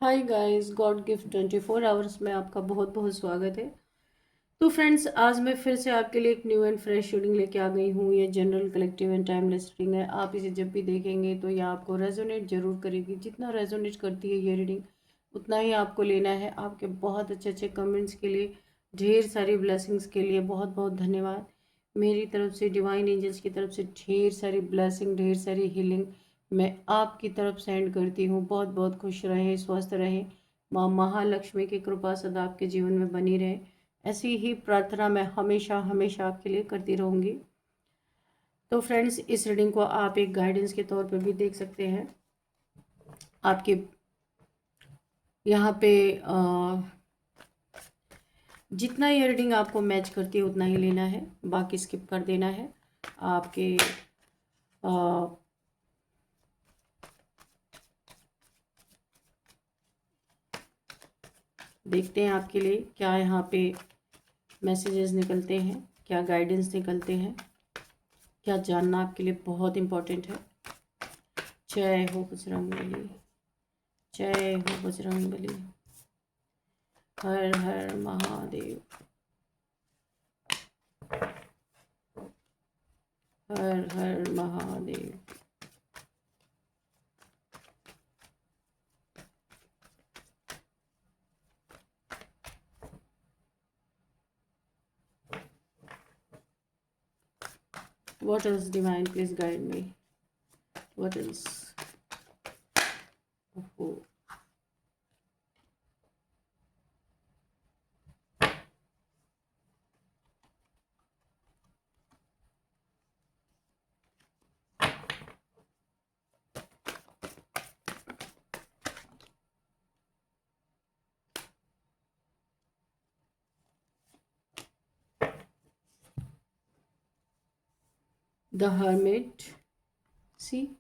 Hi guys, God gift 24 hours में आपका बहुत बहुत स्वागत है। तो फ्रेंड्स, आज मैं फिर से आपके लिए एक न्यू एंड फ्रेश रीडिंग लेके आ गई हूँ। ये general collective and timeless reading है। आप इसे जब भी देखेंगे तो ये आपको रेजोनेट जरूर करेगी। जितना रेजोनेट करती है ये रीडिंग, उतना ही आपको लेना है। आपके बहुत अच्छे अच्छे कमेंट्स के लिए, ढेर सारी ब्लेसिंग्स के लिए बहुत बहुत धन्यवाद। मेरी तरफ से, डिवाइन एंजल्स की तरफ से ढेर सारी ब्लेसिंग, ढेर सारी हीलिंग मैं आपकी तरफ सेंड करती हूँ। बहुत बहुत खुश रहें, स्वस्थ रहें। माँ महालक्ष्मी की कृपा सदा आपके जीवन में बनी रहे, ऐसी ही प्रार्थना मैं हमेशा हमेशा आपके लिए करती रहूँगी। तो फ्रेंड्स, इस रीडिंग को आप एक गाइडेंस के तौर पर भी देख सकते हैं। आपके यहाँ पे जितना ये रीडिंग आपको मैच करती है उतना ही लेना है, बाकी स्किप कर देना है। आपके देखते हैं आपके लिए क्या यहाँ पे मैसेजेस निकलते हैं, क्या गाइडेंस निकलते हैं, क्या जानना आपके लिए बहुत इम्पोर्टेंट है। जय हो बजरंगबली, जय हो बजरंगबली, हर हर महादेव, हर हर Mahadev. What else, divine, please guide me. What else? Oh. The Hermit. See?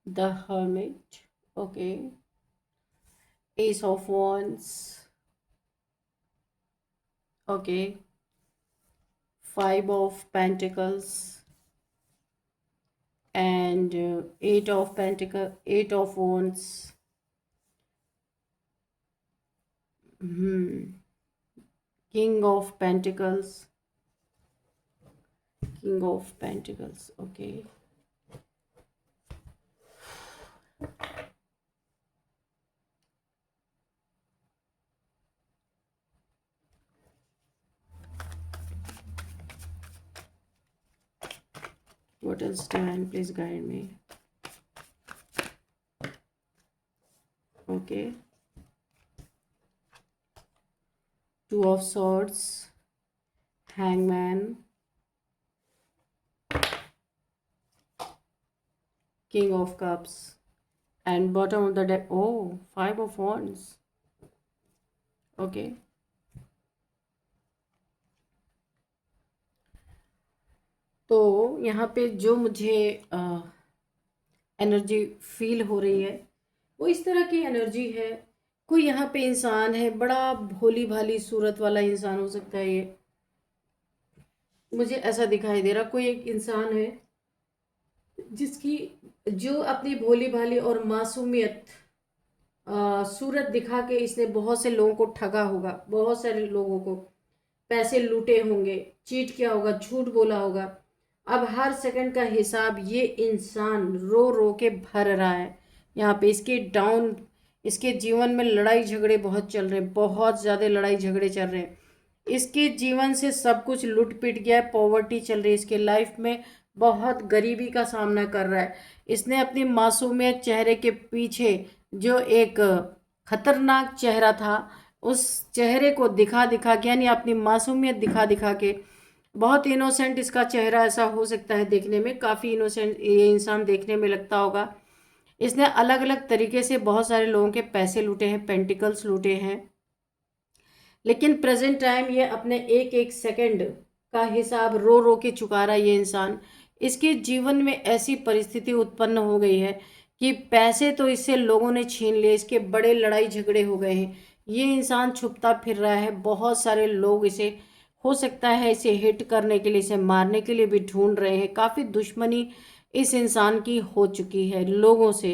The Hermit. Okay. Ace of Wands. Okay. Five of Pentacles. And Eight of Pentacles. Eight of Wands. King of Pentacles. King of Pentacles. Okay. What else, divine? Please guide me. Okay. Two of Swords. Hangman. King of Cups. And bottom of the deck, oh, Five of Wands. Okay. तो यहाँ पे जो मुझे energy feel हो रही है वो इस तरह की एनर्जी है। कोई यहाँ पे इंसान है, बड़ा भोली भाली सूरत वाला इंसान हो सकता है ये, मुझे ऐसा दिखाई दे रहा। कोई एक इंसान है जिसकी, जो अपनी भोली भाली और मासूमियत सूरत दिखा के इसने बहुत से लोगों को ठगा होगा, बहुत सारे लोगों को पैसे लूटे होंगे, चीट किया होगा, झूठ बोला होगा। अब हर सेकंड का हिसाब ये इंसान रो रो के भर रहा है। यहाँ पे इसके जीवन में लड़ाई झगड़े बहुत चल रहे हैं, बहुत ज़्यादा लड़ाई झगड़े चल रहे हैं। इसके जीवन से सब कुछ लूट पिट गया है, पॉवर्टी चल रही है इसके लाइफ में, बहुत गरीबी का सामना कर रहा है। इसने अपनी मासूमियत चेहरे के पीछे जो एक खतरनाक चेहरा था, उस चेहरे को दिखा दिखा के, यानी अपनी मासूमियत दिखा दिखा के, बहुत इनोसेंट इसका चेहरा ऐसा हो सकता है देखने में, काफ़ी इनोसेंट ये इंसान देखने में लगता होगा। इसने अलग अलग तरीके से बहुत सारे लोगों के पैसे लूटे हैं, पेंटिकल्स लूटे हैं, लेकिन प्रेजेंट टाइम ये अपने एक एक सेकंड का हिसाब रो रो के चुका रहा है ये इंसान। इसके जीवन में ऐसी परिस्थिति उत्पन्न हो गई है कि पैसे तो इससे लोगों ने छीन लिए, इसके बड़े लड़ाई झगड़े हो गए हैं। ये इंसान छुपता फिर रहा है, बहुत सारे लोग इसे, हो सकता है इसे हिट करने के लिए, इसे मारने के लिए भी ढूंढ रहे हैं। काफ़ी दुश्मनी इस इंसान की हो चुकी है लोगों से।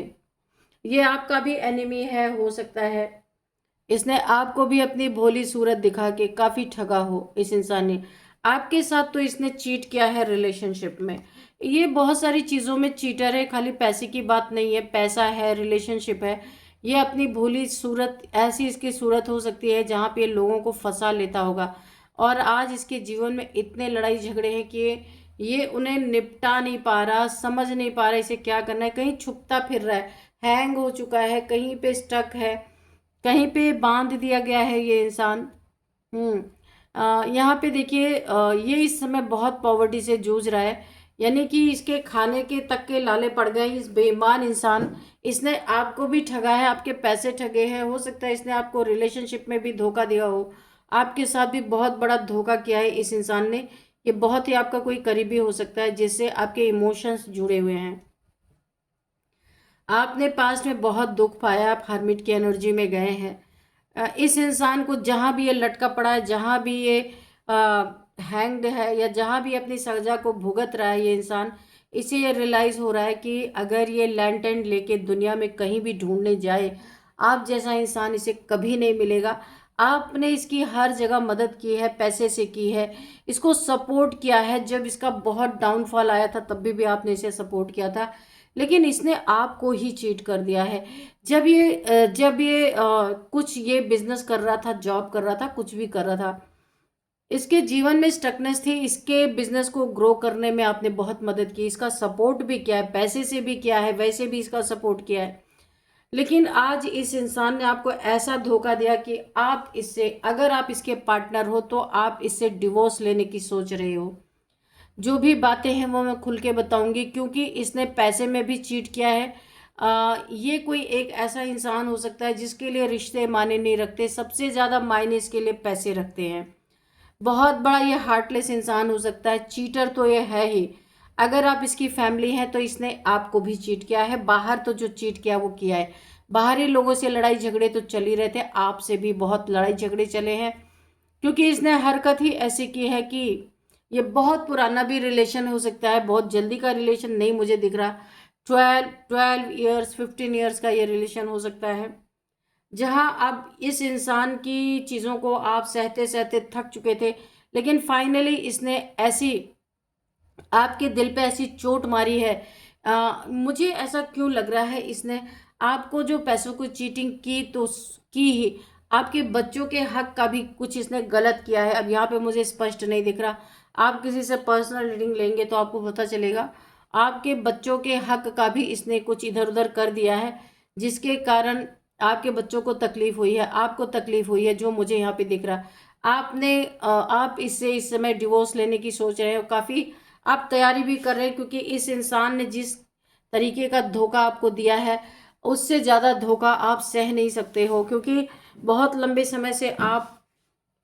ये आपका भी एनिमी है, हो सकता है इसने आपको भी अपनी भोली सूरत दिखा के काफी ठगा हो। इस इंसान ने आपके साथ तो इसने चीट किया है रिलेशनशिप में। ये बहुत सारी चीजों में चीटर है, खाली पैसे की बात नहीं है, पैसा है, रिलेशनशिप है। ये अपनी भोली सूरत, ऐसी इसकी सूरत हो सकती है जहाँ पे लोगों को फंसा लेता होगा। और आज इसके जीवन में इतने लड़ाई झगड़े हैं कि ये उन्हें निपटा नहीं पा रहा, समझ नहीं पा रहा इसे क्या करना है। कहीं छुपता फिर रहा है, हैंग हो चुका है, कहीं पे स्टक है, कहीं पे बांध दिया गया है ये इंसान। हम्म यहाँ पे देखिए, ये इस समय बहुत पॉवर्टी से जूझ रहा है, यानी कि इसके खाने के तक के लाले पड़ गए। इस बेईमान इंसान, इसने आपको भी ठगा है, आपके पैसे ठगे हैं, हो सकता है इसने आपको रिलेशनशिप में भी धोखा दिया हो, आपके साथ भी बहुत बड़ा धोखा किया है इस इंसान ने। ये बहुत ही आपका कोई करीबी हो सकता है जिससे आपके इमोशंस जुड़े हुए हैं। आपने पास्ट में बहुत दुख पाया, आप हर्मिट की एनर्जी में गए हैं। इस इंसान को जहाँ भी ये लटका पड़ा है, जहाँ भी ये हैंग्ड है, या जहाँ भी अपनी सजा को भुगत रहा है ये इंसान, इसे ये रियलाइज हो रहा है कि अगर ये लैंटेन लेके दुनिया में कहीं भी ढूंढने जाए, आप जैसा इंसान इसे कभी नहीं मिलेगा। आपने इसकी हर जगह मदद की है, पैसे से की है, इसको सपोर्ट किया है। जब इसका बहुत डाउनफॉल आया था तब भी आपने इसे सपोर्ट किया था, लेकिन इसने आपको ही चीट कर दिया है। जब ये कुछ ये बिजनेस कर रहा था, जॉब कर रहा था, कुछ भी कर रहा था, इसके जीवन में स्टकनेस थी, इसके बिजनेस को ग्रो करने में आपने बहुत मदद की, इसका सपोर्ट भी किया है, पैसे से भी किया है, वैसे भी इसका सपोर्ट किया है। लेकिन आज इस इंसान ने आपको ऐसा धोखा दिया कि आप इससे, अगर आप इसके पार्टनर हो तो आप इससे डिवोर्स लेने की सोच रहे हो। जो भी बातें हैं वो मैं खुल के बताऊंगी, क्योंकि इसने पैसे में भी चीट किया है। ये कोई एक ऐसा इंसान हो सकता है जिसके लिए रिश्ते मायने नहीं रखते, सबसे ज़्यादा मायने इसके लिए पैसे रखते हैं। बहुत बड़ा ये हार्टलेस इंसान हो सकता है, चीटर तो ये है ही। अगर आप इसकी फैमिली हैं तो इसने आपको भी चीट किया है। बाहर तो जो चीट किया वो किया है, बाहरी लोगों से लड़ाई झगड़े तो चल ही रहे थे, आपसे भी बहुत लड़ाई झगड़े चले हैं। क्योंकि इसने हरकत ही ऐसी की है कि ये बहुत पुराना भी रिलेशन हो सकता है, बहुत जल्दी का रिलेशन नहीं मुझे दिख रहा। 12 ईयर्स, 15 ईयर्स का ये रिलेशन हो सकता है, जहां अब इस इंसान की चीज़ों को आप सहते सहते थक चुके थे, लेकिन फाइनली इसने ऐसी आपके दिल पे ऐसी चोट मारी है। मुझे ऐसा क्यों लग रहा है, इसने आपको जो पैसों को चीटिंग की तो की ही, आपके बच्चों के हक का भी कुछ इसने गलत किया है। अब यहाँ पे मुझे स्पष्ट नहीं दिख रहा, आप किसी से पर्सनल रीडिंग लेंगे तो आपको पता चलेगा। आपके बच्चों के हक का भी इसने कुछ इधर उधर कर दिया है, जिसके कारण आपके बच्चों को तकलीफ हुई है, आपको तकलीफ हुई है, जो मुझे यहाँ पे दिख रहा। आप इससे इस समय डिवोर्स लेने की सोच रहे हो, काफ़ी आप तैयारी भी कर रहे हैं, क्योंकि इस इंसान ने जिस तरीके का धोखा आपको दिया है उससे ज़्यादा धोखा आप सह नहीं सकते हो, क्योंकि बहुत लंबे समय से आप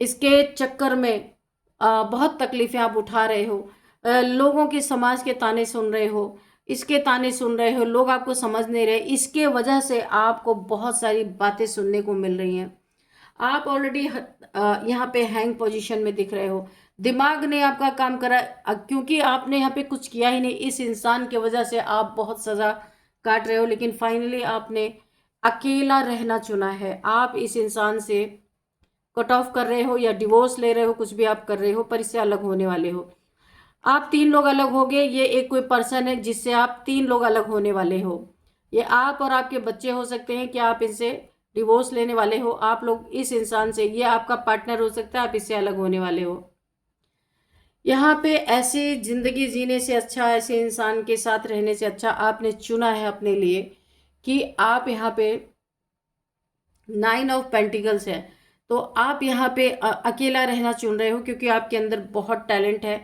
इसके चक्कर में बहुत तकलीफें आप उठा रहे हो। लोगों के, समाज के ताने सुन रहे हो, इसके ताने सुन रहे हो, लोग आपको समझ नहीं रहे, इसके वजह से आपको बहुत सारी बातें सुनने को मिल रही हैं। आप ऑलरेडी यहाँ पे हैंग पोजीशन में दिख रहे हो, दिमाग ने आपका काम करा, क्योंकि आपने यहाँ पे कुछ किया ही नहीं। इस इंसान की वजह से आप बहुत सजा काट रहे हो, लेकिन फाइनली आपने अकेला रहना चुना है। आप इस इंसान से कट ऑफ कर रहे हो या डिवोर्स ले रहे हो, कुछ भी आप कर रहे हो, पर इससे अलग होने वाले हो। आप तीन लोग अलग होगे, ये एक कोई पर्सन है जिससे आप तीन लोग अलग होने वाले हो। ये आप और आपके बच्चे हो सकते हैं कि आप इनसे डिवोर्स लेने वाले हो। आप लोग इस इंसान से, ये आपका पार्टनर हो सकता है, आप इससे अलग होने वाले हो। यहाँ पे ऐसी जिंदगी जीने से अच्छा, ऐसे इंसान के साथ रहने से अच्छा आपने चुना है अपने लिए कि आप यहाँ पे 9 ऑफ पेंटिकल्स है, तो आप यहाँ पे अकेला रहना चुन रहे हो, क्योंकि आपके अंदर बहुत टैलेंट है,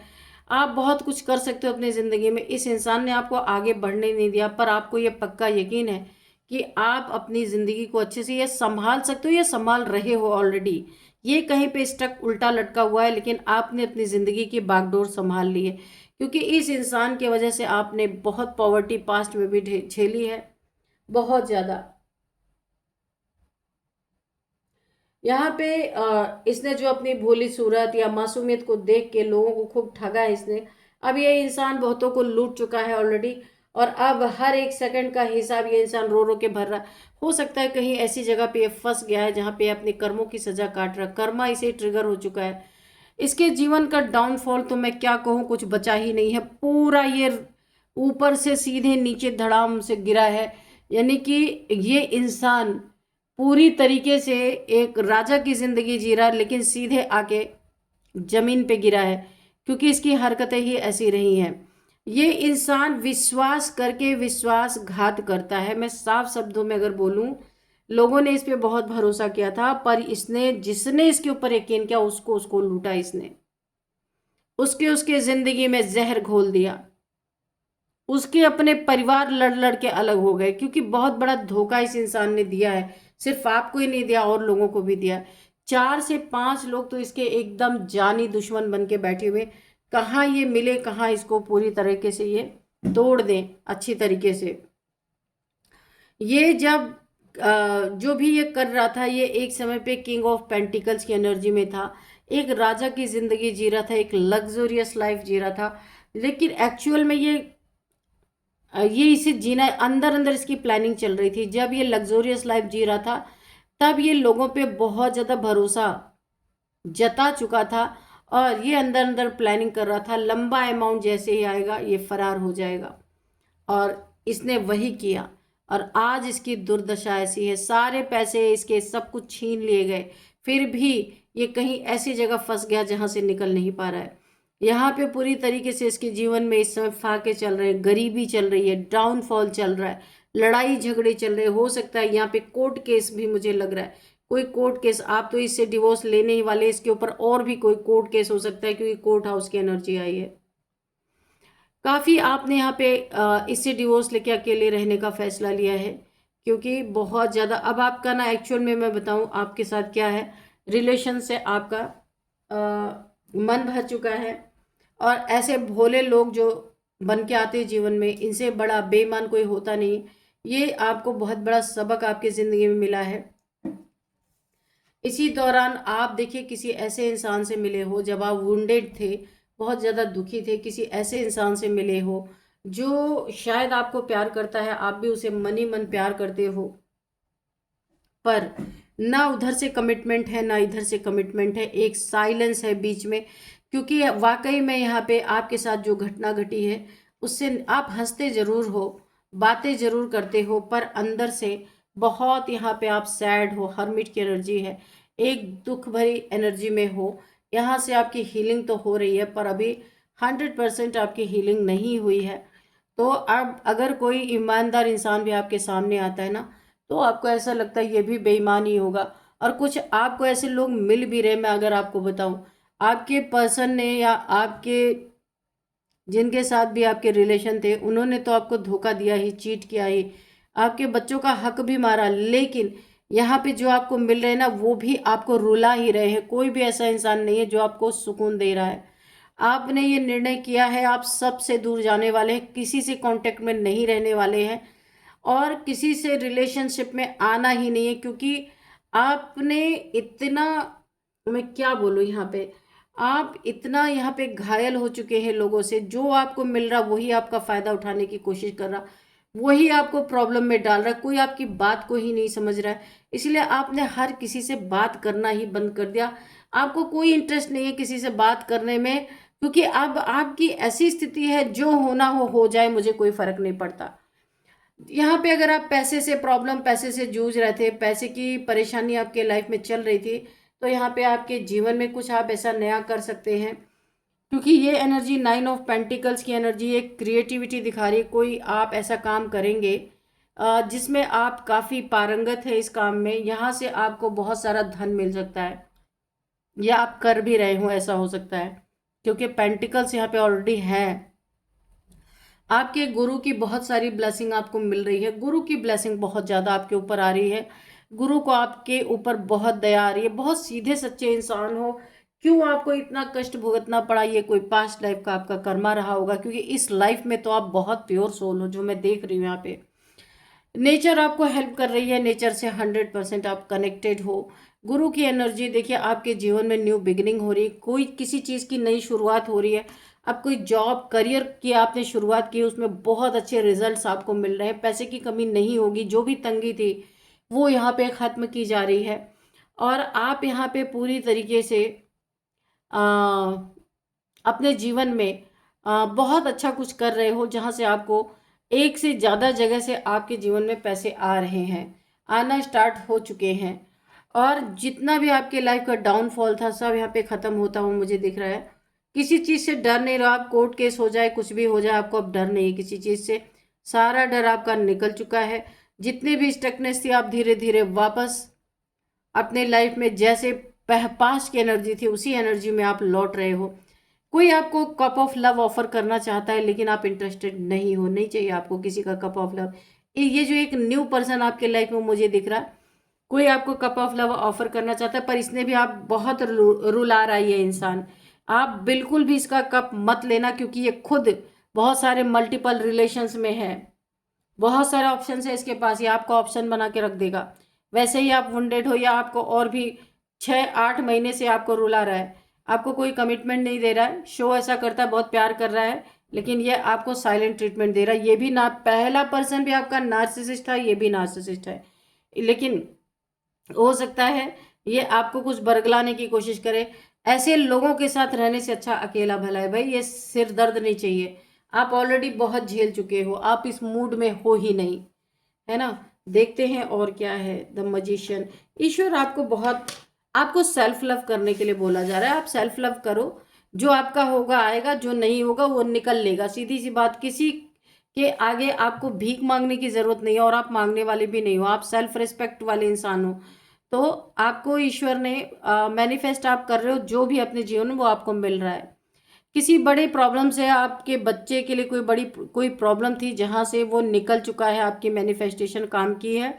आप बहुत कुछ कर सकते हो अपनी ज़िंदगी में। इस इंसान ने आपको आगे बढ़ने नहीं दिया, पर आपको ये पक्का यकीन है कि आप अपनी ज़िंदगी को अच्छे से ये संभाल सकते हो, ये संभाल रहे हो ऑलरेडी। ये कहीं पे स्टक उल्टा लटका हुआ है, लेकिन आपने अपनी ज़िंदगी की बागडोर संभाल ली है, क्योंकि इस इंसान की वजह से आपने बहुत पॉवर्टी पास्ट में भी झेली है, बहुत ज़्यादा। यहाँ पे इसने जो अपनी भोली सूरत या मासूमियत को देख के लोगों को खूब ठगा है इसने। अब ये इंसान बहुतों को लूट चुका है ऑलरेडी। और अब हर एक सेकंड का हिसाब ये इंसान रो रो के भर रहा। हो सकता है कहीं ऐसी जगह पे ये फंस गया है जहाँ पे अपने कर्मों की सजा काट रहा, कर्मा इसे ट्रिगर हो चुका है। इसके जीवन का डाउनफॉल तो मैं क्या कहूँ, कुछ बचा ही नहीं है। पूरा ये ऊपर से सीधे नीचे धड़ाम से गिरा है। यानी कि ये इंसान पूरी तरीके से एक राजा की जिंदगी जी रहा है, लेकिन सीधे आके जमीन पे गिरा है, क्योंकि इसकी हरकतें ही ऐसी रही हैं। ये इंसान विश्वास करके विश्वासघात करता है। मैं साफ शब्दों में अगर बोलूं, लोगों ने इस पे बहुत भरोसा किया था, पर इसने जिसने इसके ऊपर यकीन किया उसको उसको लूटा इसने। उसके जिंदगी में जहर घोल दिया। उसके अपने परिवार लड़ लड़ के अलग हो गए, क्योंकि बहुत बड़ा धोखा इस इंसान ने दिया है। सिर्फ आपको ही नहीं दिया, और लोगों को भी दिया। 4 से 5 लोग तो इसके एकदम जानी दुश्मन बन के बैठे हुए। कहाँ ये मिले, कहाँ इसको पूरी तरीके से ये तोड़ दें अच्छी तरीके से। ये जब जो भी ये कर रहा था, ये एक समय पे किंग ऑफ पेंटिकल्स की एनर्जी में था। एक राजा की जिंदगी जी रहा था, एक लग्जोरियस लाइफ जी रहा था। लेकिन एक्चुअल में ये इसे जीना, अंदर अंदर इसकी प्लानिंग चल रही थी। जब ये लग्जोरियस लाइफ जी रहा था, तब ये लोगों पे बहुत ज़्यादा भरोसा जता चुका था, और ये अंदर अंदर प्लानिंग कर रहा था लंबा अमाउंट जैसे ही आएगा ये फरार हो जाएगा। और इसने वही किया, और आज इसकी दुर्दशा ऐसी है। सारे पैसे इसके सब कुछ छीन लिए गए, फिर भी ये कहीं ऐसी जगह फंस गया जहां से निकल नहीं पा रहा है। यहाँ पे पूरी तरीके से इसके जीवन में इस समय फाके चल रहे हैं, गरीबी चल रही है, डाउनफॉल चल रहा है, लड़ाई झगड़े चल रहे हैं। हो सकता है यहाँ पे कोर्ट केस भी, मुझे लग रहा है कोई कोर्ट केस। आप तो इससे डिवोर्स लेने ही वाले, इसके ऊपर और भी कोई कोर्ट केस हो सकता है, क्योंकि कोर्ट हाउस की एनर्जी आई है। काफ़ी आपने यहाँ पे इससे डिवोर्स लेके अकेले रहने का फैसला लिया है, क्योंकि बहुत ज़्यादा अब आपका ना, एक्चुअल में मैं बताऊँ आपके साथ क्या है, रिलेशन से आपका मन भर चुका है। और ऐसे भोले लोग जो बन के आते हैं जीवन में, इनसे बड़ा बेईमान कोई होता नहीं। ये आपको बहुत बड़ा सबक आपकी ज़िंदगी में मिला है। इसी दौरान आप देखिए किसी ऐसे इंसान से मिले हो, जब आप वुंडेड थे, बहुत ज़्यादा दुखी थे, किसी ऐसे इंसान से मिले हो जो शायद आपको प्यार करता है, आप भी उसे मन ही मन प्यार करते हो, पर ना उधर से कमिटमेंट है ना इधर से कमिटमेंट है, एक साइलेंस है बीच में। क्योंकि वाकई में यहाँ पे आपके साथ जो घटना घटी है, उससे आप हंसते ज़रूर हो, बातें ज़रूर करते हो, पर अंदर से बहुत यहाँ पे आप सैड हो, हर्मिट की एनर्जी है, एक दुख भरी एनर्जी में हो। यहाँ से आपकी हीलिंग तो हो रही है, पर अभी 100% आपकी हीलिंग नहीं हुई है। तो अब अगर कोई ईमानदार इंसान भी आपके सामने आता है ना, तो आपको ऐसा लगता है ये भी बेईमान ही होगा। और कुछ आपको ऐसे लोग मिल भी रहे, मैं अगर आपको बताऊं, आपके पर्सन ने या आपके जिनके साथ भी आपके रिलेशन थे, उन्होंने तो आपको धोखा दिया ही, चीट किया ही, आपके बच्चों का हक भी मारा। लेकिन यहाँ पे जो आपको मिल रहे हैं ना, वो भी आपको रुला ही रहे हैं। कोई भी ऐसा इंसान नहीं है जो आपको सुकून दे रहा है। आपने ये निर्णय किया है, आप सबसे दूर जाने वाले हैं, किसी से कांटेक्ट में नहीं रहने वाले हैं, और किसी से रिलेशनशिप में आना ही नहीं है। क्योंकि आपने इतना, मैं क्या बोलूँ यहाँ पे, आप इतना यहाँ पे घायल हो चुके हैं लोगों से। जो आपको मिल रहा वही आपका फ़ायदा उठाने की कोशिश कर रहा, वही आपको प्रॉब्लम में डाल रहा, कोई आपकी बात को ही नहीं समझ रहा है। इसलिए आपने हर किसी से बात करना ही बंद कर दिया। आपको कोई इंटरेस्ट नहीं है किसी से बात करने में, क्योंकि अब आपकी ऐसी स्थिति है, जो होना हो जाए, मुझे कोई फ़र्क नहीं पड़ता। यहाँ पे अगर आप पैसे से प्रॉब्लम, पैसे से जूझ रहे थे, पैसे की परेशानी आपके लाइफ में चल रही थी, तो यहाँ पे आपके जीवन में कुछ आप ऐसा नया कर सकते हैं। क्योंकि ये एनर्जी 9 ऑफ पेंटिकल्स की एनर्जी एक क्रिएटिविटी दिखा रही है। कोई आप ऐसा काम करेंगे जिसमें आप काफ़ी पारंगत है इस काम में, यहाँ से आपको बहुत सारा धन मिल सकता है, या आप कर भी रहे हो, ऐसा हो सकता है। क्योंकि पेंटिकल्स यहाँ पे ऑलरेडी है। आपके गुरु की बहुत सारी ब्लेसिंग आपको मिल रही है, गुरु की ब्लेसिंग बहुत ज़्यादा आपके ऊपर आ रही है। गुरु को आपके ऊपर बहुत दया आ रही है। बहुत सीधे सच्चे इंसान हो, क्यों आपको इतना कष्ट भुगतना पड़ा, ये कोई पास्ट लाइफ का आपका कर्मा रहा होगा, क्योंकि इस लाइफ में तो आप बहुत प्योर सोल हो, जो मैं देख रही हूँ यहाँ पे। नेचर आपको हेल्प कर रही है, नेचर से 100% आप कनेक्टेड हो। गुरु की एनर्जी देखिए, आपके जीवन में न्यू बिगिनिंग हो रही है, कोई किसी चीज़ की नई शुरुआत हो रही है। अब कोई जॉब करियर की आपने शुरुआत की, उसमें बहुत अच्छे रिजल्ट्स आपको मिल रहे हैं, पैसे की कमी नहीं होगी, जो भी तंगी थी वो यहाँ पे ख़त्म की जा रही है। और आप यहाँ पे पूरी तरीके से अपने जीवन में बहुत अच्छा कुछ कर रहे हो, जहाँ से आपको एक से ज़्यादा जगह से आपके जीवन में पैसे आ रहे हैं, आना स्टार्ट हो चुके हैं। और जितना भी आपके लाइफ का डाउनफॉल था सब यहाँ पे ख़त्म होता हुआ मुझे दिख रहा है। किसी चीज़ से डर नहीं रहा, आप कोर्ट केस हो जाए कुछ भी हो जाए, आपको अब डर नहीं है किसी चीज़ से, सारा डर आपका निकल चुका है। जितनी भी स्टकनेस थी आप धीरे धीरे वापस अपने लाइफ में जैसे पास्ट की एनर्जी थी उसी एनर्जी में आप लौट रहे हो। कोई आपको कप ऑफ लव ऑफर करना चाहता है लेकिन आप इंटरेस्टेड नहीं हो, नहीं चाहिए आपको किसी का कप ऑफ लव। ये जो एक न्यू पर्सन आपके लाइफ में मुझे दिख रहा है, कोई आपको कप ऑफ लव ऑफर करना चाहता है, पर इसने भी आप बहुत रुला रहा है ये इंसान। आप बिल्कुल भी इसका कप मत लेना, क्योंकि ये खुद बहुत सारे मल्टीपल रिलेशंस में है, बहुत सारे ऑप्शन है इसके पास, ये आपको ऑप्शन बना के रख देगा। वैसे ही आप वुंडेड हो या आपको और भी 6-8 महीने से आपको रुला रहा है, आपको कोई कमिटमेंट नहीं दे रहा है, शो ऐसा करता है बहुत प्यार कर रहा है, लेकिन ये आपको साइलेंट ट्रीटमेंट दे रहा है। ये भी ना, पहला पर्सन भी आपका नार्सिसिस्ट था, ये भी नार्सिसिस्ट है, लेकिन हो सकता है ये आपको कुछ बरगलाने की कोशिश करे। ऐसे लोगों के साथ रहने से अच्छा अकेला भला है भाई, ये सिर दर्द नहीं चाहिए। आप ऑलरेडी बहुत झेल चुके हो, आप इस मूड में हो ही नहीं, है ना। देखते हैं और क्या है। द मजिशियन, ईश्वर आपको बहुत, आपको सेल्फ लव करने के लिए बोला जा रहा है। आप सेल्फ लव करो, जो आपका होगा आएगा, जो नहीं होगा वो निकल लेगा, सीधी सी बात। किसी के आगे आपको भीख मांगने की जरूरत नहीं है, और आप मांगने वाले भी नहीं हो, आप सेल्फ रिस्पेक्ट वाले इंसान हो। तो आपको ईश्वर ने मैनिफेस्ट आप कर रहे हो, जो भी अपने जीवन में वो आपको मिल रहा है। किसी बड़े प्रॉब्लम से, आपके बच्चे के लिए कोई प्रॉब्लम थी जहाँ से वो निकल चुका है, आपकी मैनिफेस्टेशन काम की है।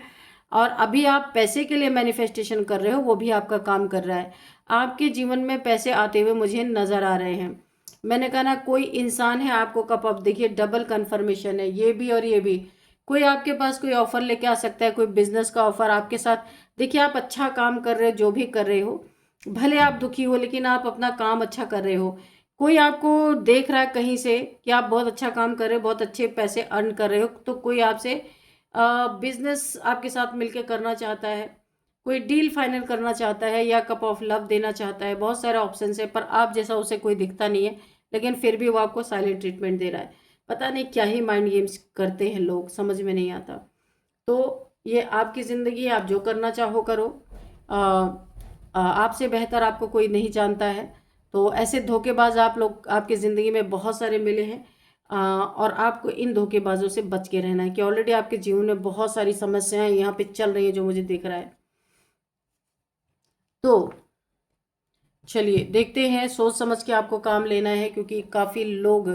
और अभी आप पैसे के लिए मैनिफेस्टेशन कर रहे हो, वो भी आपका काम कर रहा है। आपके जीवन में पैसे आते हुए मुझे नज़र आ रहे हैं। मैंने कहा ना, कोई इंसान है आपको कप अप, देखिए डबल कन्फर्मेशन है, ये भी और ये भी। कोई आपके पास कोई ऑफर लेके आ सकता है, कोई बिजनेस का ऑफर आपके साथ। देखिए आप अच्छा काम कर रहे हो, जो भी कर रहे हो, भले आप दुखी हो लेकिन आप अपना काम अच्छा कर रहे हो। कोई आपको देख रहा है कहीं से कि आप बहुत अच्छा काम कर रहे हो, बहुत अच्छे पैसे अर्न कर रहे हो, तो कोई आपसे बिजनेस आपके साथ मिलके करना चाहता है, कोई डील फाइनल करना चाहता है, या कप ऑफ लव देना चाहता है। बहुत सारे ऑप्शन है, पर आप जैसा उसे कोई दिखता नहीं है, लेकिन फिर भी वो आपको साइलेंट ट्रीटमेंट दे रहा है। पता नहीं क्या ही माइंड गेम्स करते हैं लोग, समझ में नहीं आता। तो ये आपकी ज़िंदगी, आप जो करना चाहो करो। आपसे बेहतर आपको कोई नहीं जानता है। तो ऐसे धोखेबाज आप लोग आपकी ज़िंदगी में बहुत सारे मिले हैं, और आपको इन धोखेबाजों से बच के रहना है, कि ऑलरेडी आपके जीवन में बहुत सारी समस्याएं यहाँ पे चल रही है जो मुझे दिख रहा है। तो चलिए देखते हैं, सोच समझ के आपको काम लेना है, क्योंकि काफ़ी लोग,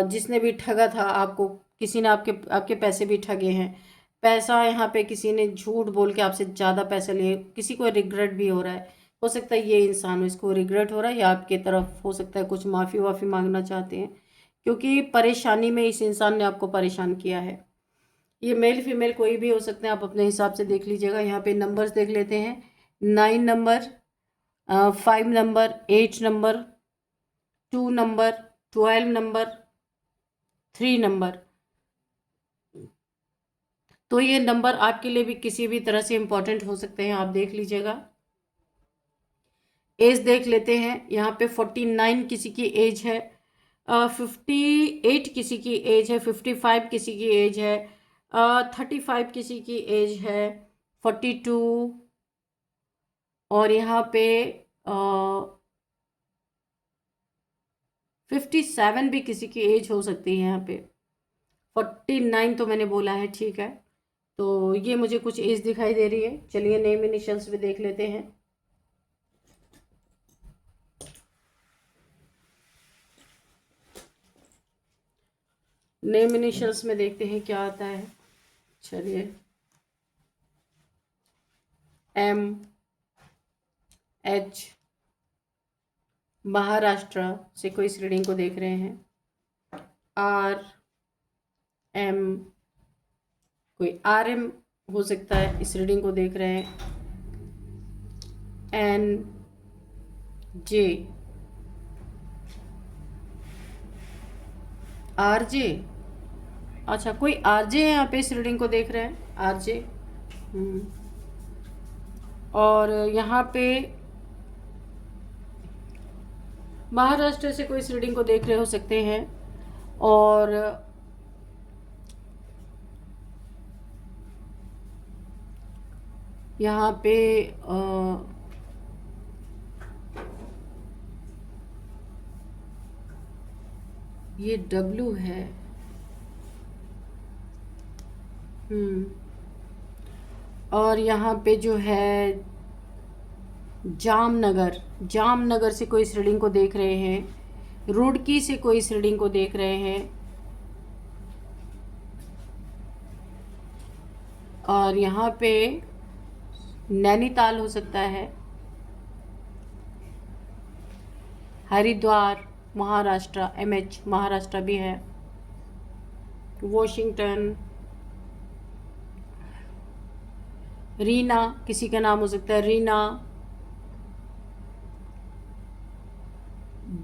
जिसने भी ठगा था आपको, किसी ने आपके आपके पैसे भी ठगे हैं। पैसा यहाँ पे किसी ने झूठ बोल के आपसे ज़्यादा पैसे लिए, किसी को रिग्रेट भी हो रहा है। हो सकता है ये इंसान हो, इसको रिग्रेट हो रहा है, या आपके तरफ हो सकता है कुछ माफ़ी वाफ़ी मांगना चाहते हैं, क्योंकि परेशानी में इस इंसान ने आपको परेशान किया है। ये मेल फीमेल कोई भी हो सकते हैं, आप अपने हिसाब से देख लीजिएगा। यहाँ पे नंबर्स देख लेते हैं। 9 number, 5 number, 8 number, 2 number, 12 number, 3 number. तो ये नंबर आपके लिए भी किसी भी तरह से इम्पोर्टेंट हो सकते हैं, आप देख लीजिएगा। एज देख लेते हैं। यहाँ पे 49 किसी की एज है, 58 किसी की एज है, 55 किसी की एज है, 35 किसी की एज है, 42, और यहाँ पे 57 भी किसी की एज हो सकती है। यहाँ पे 49 तो मैंने बोला है, ठीक है। तो ये मुझे कुछ एज दिखाई दे रही है। चलिए नेम इनिशियल्स भी देख लेते हैं। नेम इनिशियल्स में देखते हैं क्या आता है। चलिए, MH, महाराष्ट्र से कोई इस रीडिंग को देख रहे हैं। RM, कोई RM हो सकता है, इस रीडिंग को देख रहे हैं। NJ, RJ. अच्छा, कोई आरजे है यहाँ पे इस रीडिंग को देख रहे हैं, आरजे। और यहाँ पे महाराष्ट्र से कोई इस रीडिंग को देख रहे हो सकते हैं। और यहाँ पे ये डब्लू है। और यहाँ पे जो है जामनगर से कोई इस रीडिंग को देख रहे हैं। रुड़की से कोई इस रीडिंग को देख रहे हैं। और यहाँ पे नैनीताल हो सकता है, हरिद्वार महाराष्ट्र, MH महाराष्ट्र भी है, वॉशिंगटन, रीना किसी का नाम हो सकता है, रीना,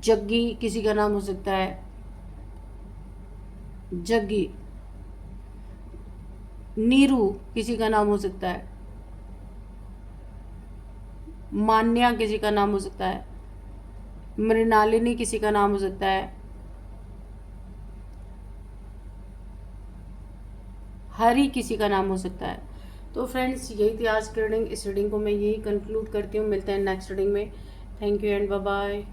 जग्गी किसी का नाम हो सकता है, जग्गी, नीरू किसी का नाम हो सकता है, मान्या किसी का नाम हो सकता है, मृणालिनी किसी का नाम हो सकता है, हरी किसी का नाम हो सकता है। तो फ्रेंड्स, यही थी आज की रीडिंग। इस रीडिंग को मैं यही कंक्लूड करती हूँ। मिलते हैं नेक्स्ट रीडिंग में। Thank you and bye bye.